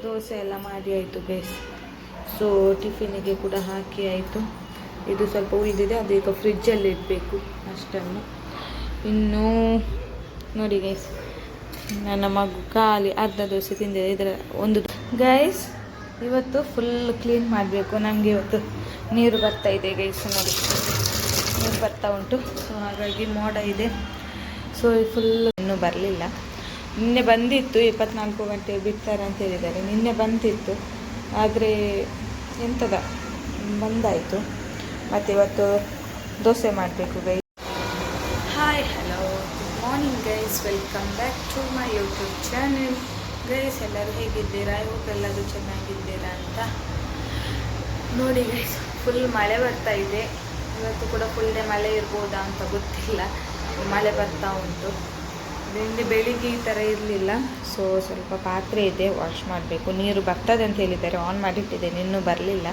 ದೋಸೆ ಎಲ್ಲ ಮಾಡಿ ಆಯಿತು ಗೈಸ್. ಸೊ ಟಿಫಿನಿಗೆ ಕೂಡ ಹಾಕಿ ಆಯಿತು. ಇದು ಸ್ವಲ್ಪ ಉಳಿದಿದೆ, ಅದೀಗ ಫ್ರಿಜ್ಜಲ್ಲಿ ಇಡಬೇಕು ಅಷ್ಟನ್ನು. ಇನ್ನು ನೋಡಿ ಗೈಸ್, ನನ್ನ ಮಗು ಖಾಲಿ ಅರ್ಧ ದೋಸೆ ತಿಂದಿದೆ. ಇದರ ಒಂದು ಗೈಸ್ ಇವತ್ತು ಫುಲ್ ಕ್ಲೀನ್ ಮಾಡಬೇಕು. ನಮಗೆ ಇವತ್ತು ನೀರು ಬರ್ತಾ ಇದೆ ಗೈಸ್, ನೋಡಿ ನೀರು ಬರ್ತಾ ಉಂಟು. ಸೊ ಹಾಗಾಗಿ ಮೋಡ ಇದೆ. ಸೊ ಫುಲ್ ಇನ್ನೂ ಬರಲಿಲ್ಲ. ನಿನ್ನೆ ಬಂದಿತ್ತು, 24 ಗಂಟೆ ಬಿಡ್ತಾರೆ ಅಂತ ಹೇಳಿದ್ದಾರೆ. ನಿನ್ನೆ ಬಂದಿತ್ತು, ಆದರೆ ಎಂಥದ ಬಂದಾಯಿತು. ಮತ್ತು ಇವತ್ತು ದೋಸೆ ಮಾಡಬೇಕು guys. Hi hello good morning guys, welcome back to my YouTube channel guys. ಎಲ್ಲರೂ ಹೇಗಿದ್ದೀರಾ? ಇವತ್ತು ಎಲ್ಲರೂ ಚೆನ್ನಾಗಿದ್ದೀರಾ ಅಂತ ನೋಡಿ ಗೈಸ್. ಫುಲ್ ಮಳೆ ಬರ್ತಾ ಇದೆ. ಇವತ್ತು ಕೂಡ ಫುಲ್ ಡೇ ಮಳೆ ಇರ್ಬೋದಾ ಅಂತ ಗೊತ್ತಿಲ್ಲ, ಮಳೆ ಬರ್ತಾ ಉಂಟು. ನಿನ್ನೆ ಬೆಳಿಗ್ಗೆ ಈ ಥರ ಇರಲಿಲ್ಲ. ಸೊ ಸ್ವಲ್ಪ ಪಾತ್ರೆ ಇದೆ, ವಾಶ್ ಮಾಡಬೇಕು. ನೀರು ಬರ್ತದೆ ಅಂತ ಹೇಳಿದ್ದಾರೆ, ಆನ್ ಮಾಡಿಟ್ಟಿದ್ದೇನೆ, ಇನ್ನೂ ಬರಲಿಲ್ಲ.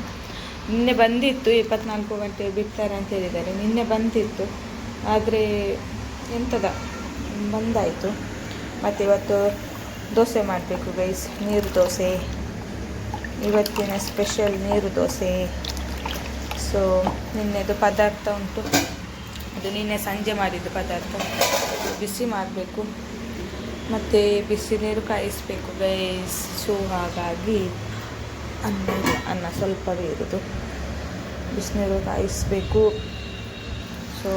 ನಿನ್ನೆ ಬಂದಿತ್ತು, 24 ಗಂಟೆ ಬಿಡ್ತಾರೆ ಅಂತ ಹೇಳಿದ್ದಾರೆ. ನಿನ್ನೆ ಬಂದಿತ್ತು, ಆದರೆ ಎಂಥದ ಬಂದಾಯಿತು. ಮತ್ತು ಇವತ್ತು ದೋಸೆ ಮಾಡಬೇಕು ಗೈಸ್, ನೀರು ದೋಸೆ. ಇವತ್ತಿನ ಸ್ಪೆಷಲ್ ನೀರು ದೋಸೆ. ಸೊ ನಿನ್ನೆದು ಪದಾರ್ಥ ಉಂಟು, ಅದು ನಿನ್ನೆ ಸಂಜೆ ಮಾಡಿದ್ದು ಪದಾರ್ಥ. ಬಿಸಿ ಮಾಡಬೇಕು ಮತ್ತು ಬಿಸಿ ನೀರು ಕಾಯಿಸಬೇಕು ಗೈಸ್. ಸೊ ಹಾಗಾಗಿ ಅನ್ನ ಸ್ವಲ್ಪವೇ ಇರೋದು, ಬಿಸಿನೀರು ಕಾಯಿಸಬೇಕು. ಸೊ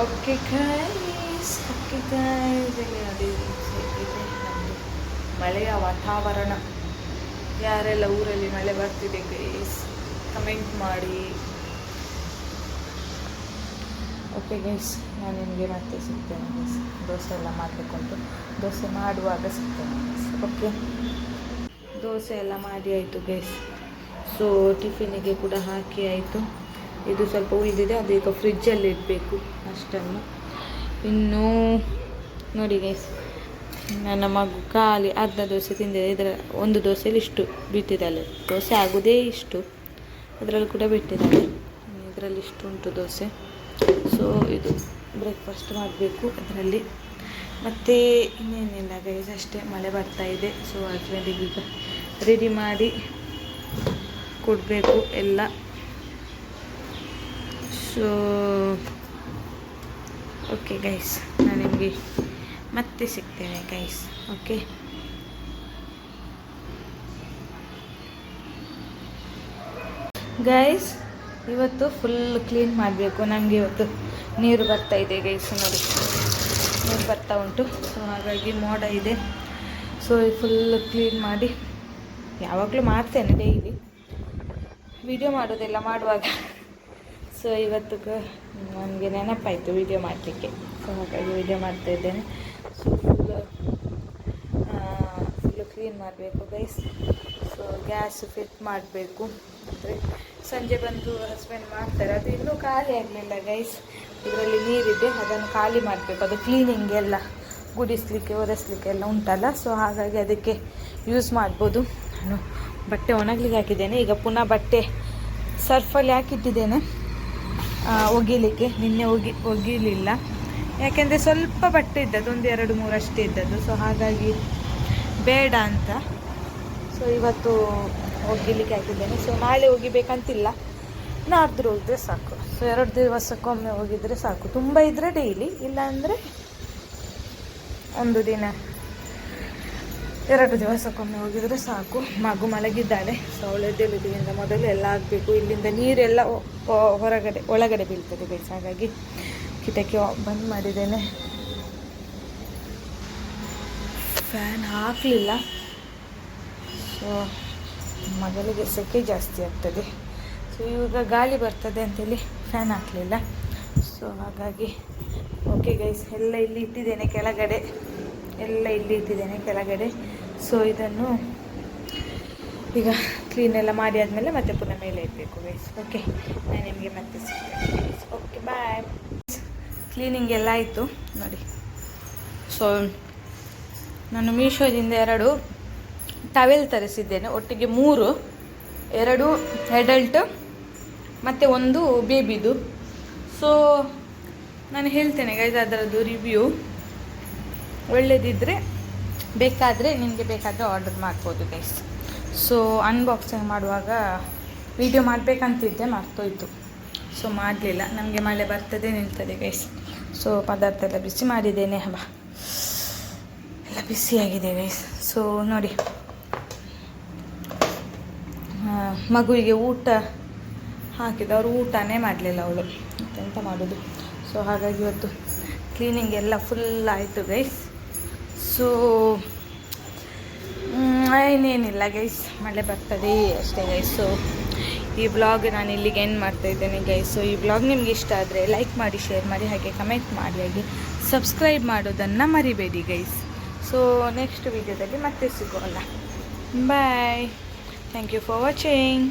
ಓಕೆ ಗೈಸ್, ಇಲ್ಲಿ ನೋಡಿ ನಮ್ಮದು ಮಳೆಯ ವಾತಾವರಣ. ಯಾರೆಲ್ಲ ಊರಲ್ಲಿ ಮಳೆ ಬರ್ತಿದೆ ಗೈಸ್ ಕಮೆಂಟ್ ಮಾಡಿ. ಓಕೆ ಗೈಸ್, ನಾನು ನಿಮಗೆ ಮತ್ತೆ ಸಿಗ್ತೇನೆ ಗೈಸ್. ದೋಸೆ ಎಲ್ಲ ಮಾಡಬೇಕು ಉಂಟು, ದೋಸೆ ಮಾಡುವಾಗ ಸಿಗ್ತೇನೆ ಗೈಸ್. ಓಕೆ, ದೋಸೆ ಎಲ್ಲ ಮಾಡಿ ಆಯಿತು ಗೈಸ್. ಸೊ ಟಿಫಿನಿಗೆ ಕೂಡ ಹಾಕಿ ಆಯಿತು. ಇದು ಸ್ವಲ್ಪ ಉಳಿದಿದೆ, ಅದೀಗ ಫ್ರಿಜ್ಜಲ್ಲಿ ಇಡಬೇಕು ಅಷ್ಟನ್ನು. ಇನ್ನು ನೋಡಿ ಗೈಸ್, ನನ್ನ ಮಗು ಖಾಲಿ ಅರ್ಧ ದೋಸೆ ತಿಂದಿದೆ. ಇದರ ಒಂದು ದೋಸೆಯಲ್ಲಿ ಇಷ್ಟು ಬಿಟ್ಟಿದ್ದಾಳೆ. ದೋಸೆ ಆಗೋದೇ ಇಷ್ಟು, ಅದರಲ್ಲಿ ಕೂಡ ಬಿಟ್ಟಿದ್ದಾಳೆ. ಇದರಲ್ಲಿ ಇಷ್ಟು ಉಂಟು ದೋಸೆ. ಸೊ ಇದು ಬ್ರೇಕ್ಫಾಸ್ಟ್ ಮಾಡಬೇಕು ಅದರಲ್ಲಿ. ಮತ್ತು ಇನ್ನೇನಿಲ್ಲ ಗೈಸ್, ಅಷ್ಟೇ. ಮಳೆ ಬರ್ತಾ ಇದೆ. ಸೊ ಹಸ್ಬೆಂಡಿಗೆ ಈಗ ರೆಡಿ ಮಾಡಿ ಕೊಡಬೇಕು ಎಲ್ಲ. ಸೊ ಓಕೆ ಗೈಸ್, ನಾನು ನಿಮಗೆ ಮತ್ತೆ ಸಿಗ್ತೇನೆ ಗೈಸ್. ಓಕೆ, ಗೈಸ್ ಇವತ್ತು ಫುಲ್ ಕ್ಲೀನ್ ಮಾಡಬೇಕು. ನಮಗೆ ಇವತ್ತು ನೀರು ಬರ್ತಾ ಇದೆ ಗೈಸ್, ನೋಡಿ ನೀರು ಬರ್ತಾ ಉಂಟು. ಸೊ ಹಾಗಾಗಿ ಮೋಡ ಇದೆ. ಸೊ ಫುಲ್ ಕ್ಲೀನ್ ಮಾಡಿ, ಯಾವಾಗಲೂ ಮಾಡ್ತೇನೆ ಡೈಲಿ, ವಿಡಿಯೋ ಮಾಡೋದೆಲ್ಲ ಮಾಡುವಾಗ. ಸೊ ಇವತ್ತು ನನಗೆ ನೆನಪಾಯಿತು ವಿಡಿಯೋ ಮಾಡಲಿಕ್ಕೆ. ಸೊ ಹಾಗಾಗಿ ವಿಡಿಯೋ ಮಾಡ್ತಾಯಿದ್ದೇನೆ. ಸೊ ಫುಲ್ಲು ಕ್ಲೀನ್ ಮಾಡಬೇಕು ಗೈಸ್. ಸೊ ಗ್ಯಾಸ್ ಫಿಟ್ ಮಾಡಬೇಕು. ಅಂದರೆ ಸಂಜೆ ಬಂದು ಹಸ್ಬೆಂಡ್ ಮಾಡ್ತಾರೆ. ಅದು ಇನ್ನೂ ಖಾಲಿ ಆಗಲಿಲ್ಲ ಗೈಸ್. ಇದರಲ್ಲಿ ನೀರಿದೆ, ಅದನ್ನು ಖಾಲಿ ಮಾಡಬೇಕು. ಅದು ಕ್ಲೀನಿಂಗ್ ಎಲ್ಲ ಗುಡಿಸಲಿಕ್ಕೆ ಒರೆಸಲಿಕ್ಕೆ ಎಲ್ಲ ಉಂಟಲ್ಲ. ಸೊ ಹಾಗಾಗಿ ಅದಕ್ಕೆ ಯೂಸ್ ಮಾಡ್ಬೋದು. ನಾನು ಬಟ್ಟೆ ಒಣಗಲಿಕ್ಕೆ ಹಾಕಿದ್ದೇನೆ. ಈಗ ಪುನಃ ಬಟ್ಟೆ ಸರ್ಫಲ್ಲಿ ಹಾಕಿಟ್ಟಿದ್ದೇನೆ ಒಗಿಲಿಕ್ಕೆ. ನಿನ್ನೆ ಒಗಿಲಿಲ್ಲ, ಯಾಕೆಂದರೆ ಸ್ವಲ್ಪ ಬಟ್ಟೆ ಇದ್ದದ್ದು, 1, 2, 3 ಅಷ್ಟೇ ಇದ್ದದ್ದು. ಸೊ ಹಾಗಾಗಿ ಬೇಡ ಅಂತ. ಸೊ ಇವತ್ತು ಒಗಿಲಿಕ್ಕೆ ಹಾಕಿದ್ದೇನೆ. ಸೊ ನಾಳೆ ಒಗಿಬೇಕಂತಿಲ್ಲ, ನಾಡ್ದು ಹೋಗಿದ್ರೆ ಸಾಕು. ಸೊ 2 ದಿವಸಕ್ಕೊಮ್ಮೆ ಹೋಗಿದರೆ ಸಾಕು. ತುಂಬ ಇದ್ದರೆ ಡೈಲಿ, ಇಲ್ಲ ಅಂದರೆ 1 ದಿನ 2 ದಿವಸಕ್ಕೊಮ್ಮೆ ಹೋಗಿದರೆ ಸಾಕು. ಮಗು ಮಲಗಿದ್ದಾಳೆ. ಸೊ ಅವಳು ಎದ್ದೇಳುವುದರಿಂದ ಮೊದಲು ಎಲ್ಲ ಆಗಬೇಕು. ಇಲ್ಲಿಂದ ನೀರೆಲ್ಲ ಒಳಗಡೆ ಬೀಳ್ತದೆ ಗೈಸ್. ಹಾಗಾಗಿ ಕಿಟಕಿ ಬಂದ್ ಮಾಡಿದ್ದೇನೆ. ಫ್ಯಾನ್ ಹಾಕಲಿಲ್ಲ. ಸೊ ಮಗಳಿಗೆ ಸೆಕೆ ಜಾಸ್ತಿ ಆಗ್ತದೆ. ಸೊ ಇವಾಗ ಗಾಳಿ ಬರ್ತದೆ ಅಂತೇಳಿ ಫ್ಯಾನ್ ಹಾಕಲಿಲ್ಲ. ಸೊ ಹಾಗಾಗಿ ಓಕೆ ಗೈಸ್, ಎಲ್ಲ ಇಲ್ಲಿ ಇಟ್ಟಿದ್ದೇನೆ ಕೆಳಗಡೆ. ಸೊ ಇದನ್ನು ಈಗ ಕ್ಲೀನ್ ಎಲ್ಲ ಮಾಡಿ ಆದಮೇಲೆ ಮತ್ತೆ ಪುನಃ ಮೇಲೆ ಇಡಬೇಕು ಗೈಸ್. ಓಕೆ, ನಾನು ನಿಮಗೆ ಮತ್ತೆ ಸಿಗ್ತೇನೆ ಗೈಸ್. Okay bye. ಕ್ಲೀನಿಂಗ್ ಎಲ್ಲ ಆಯಿತು ನೋಡಿ. ಸೊ ನಾನು ಮೀಶೋದಿಂದ 2 ಟವೆಲ್ ತರಿಸಿದ್ದೇನೆ. ಒಟ್ಟಿಗೆ 3, 2 ಅಡಲ್ಟ್ ಮತ್ತು 1 ಬೇಬಿದು. ಸೊ ನಾನು ಹೇಳ್ತೇನೆ ಗೈಸ್ ಅದರದ್ದು ರಿವ್ಯೂ. ಒಳ್ಳೆಯದಿದ್ದರೆ ಬೇಕಾದರೆ ನಿಮಗೆ ಬೇಕಾದರೆ ಆರ್ಡರ್ ಮಾಡ್ಬೋದು ಗೈಸ್. ಸೊ ಅನ್ಬಾಕ್ಸಿಂಗ್ ಮಾಡುವಾಗ ವಿಡಿಯೋ ಮಾಡಬೇಕಂತಿದ್ದೆ, ಮರ್ತೋಯ್ತು. ಸೊ ಮಾಡಲಿಲ್ಲ, ನಮಗೆ ಮಳೆ ಬರ್ತದೆ ನಿಲ್ತದೆ ಗೈಸ್. ಸೊ ಪದಾರ್ಥ ಎಲ್ಲ ಬಿಸಿ ಮಾಡಿದ್ದೇನೆ, ಎಲ್ಲ ಬಿಸಿಯಾಗಿದೆ ಗೈಸ್. ಸೊ ನೋಡಿ, ಮಗುವಿಗೆ ಊಟ ಹಾಕಿದವರು ಊಟನೇ ಮಾಡಲಿಲ್ಲ ಅವಳು, ಎಂತ ಮಾಡೋದು. ಸೊ ಹಾಗಾಗಿ ಇವತ್ತು ಕ್ಲೀನಿಂಗ್ ಎಲ್ಲ ಫುಲ್ ಆಯಿತು ಗೈಸ್. ಸೊ ಇನ್ನೇನಿಲ್ಲ ಗೈಸ್, ಮಳೆ ಬರ್ತದೆ ಅಷ್ಟೇ ಗೈಸ್. ಸೊ ಈ ಬ್ಲಾಗ್ ನಾನು ಇಲ್ಲಿಗೆ ಎಂಡ್ ಮಾಡ್ತಾ ಇದ್ದೇನೆ ಗೈಸ್. ಸೊ ಈ ಬ್ಲಾಗ್ ನಿಮ್ಗೆ ಇಷ್ಟ ಆದರೆ ಲೈಕ್ ಮಾಡಿ, ಶೇರ್ ಮಾಡಿ, ಹಾಗೆ ಕಮೆಂಟ್ ಮಾಡಿ, ಹಾಗೆ ಸಬ್ಸ್ಕ್ರೈಬ್ ಮಾಡೋದನ್ನು ಮರಿಬೇಡಿ ಗೈಸ್. ಸೊ ನೆಕ್ಸ್ಟ್ ವೀಡಿಯೋದಲ್ಲಿ ಮತ್ತೆ ಸಿಗೋಣ. Bye. Thank you for watching.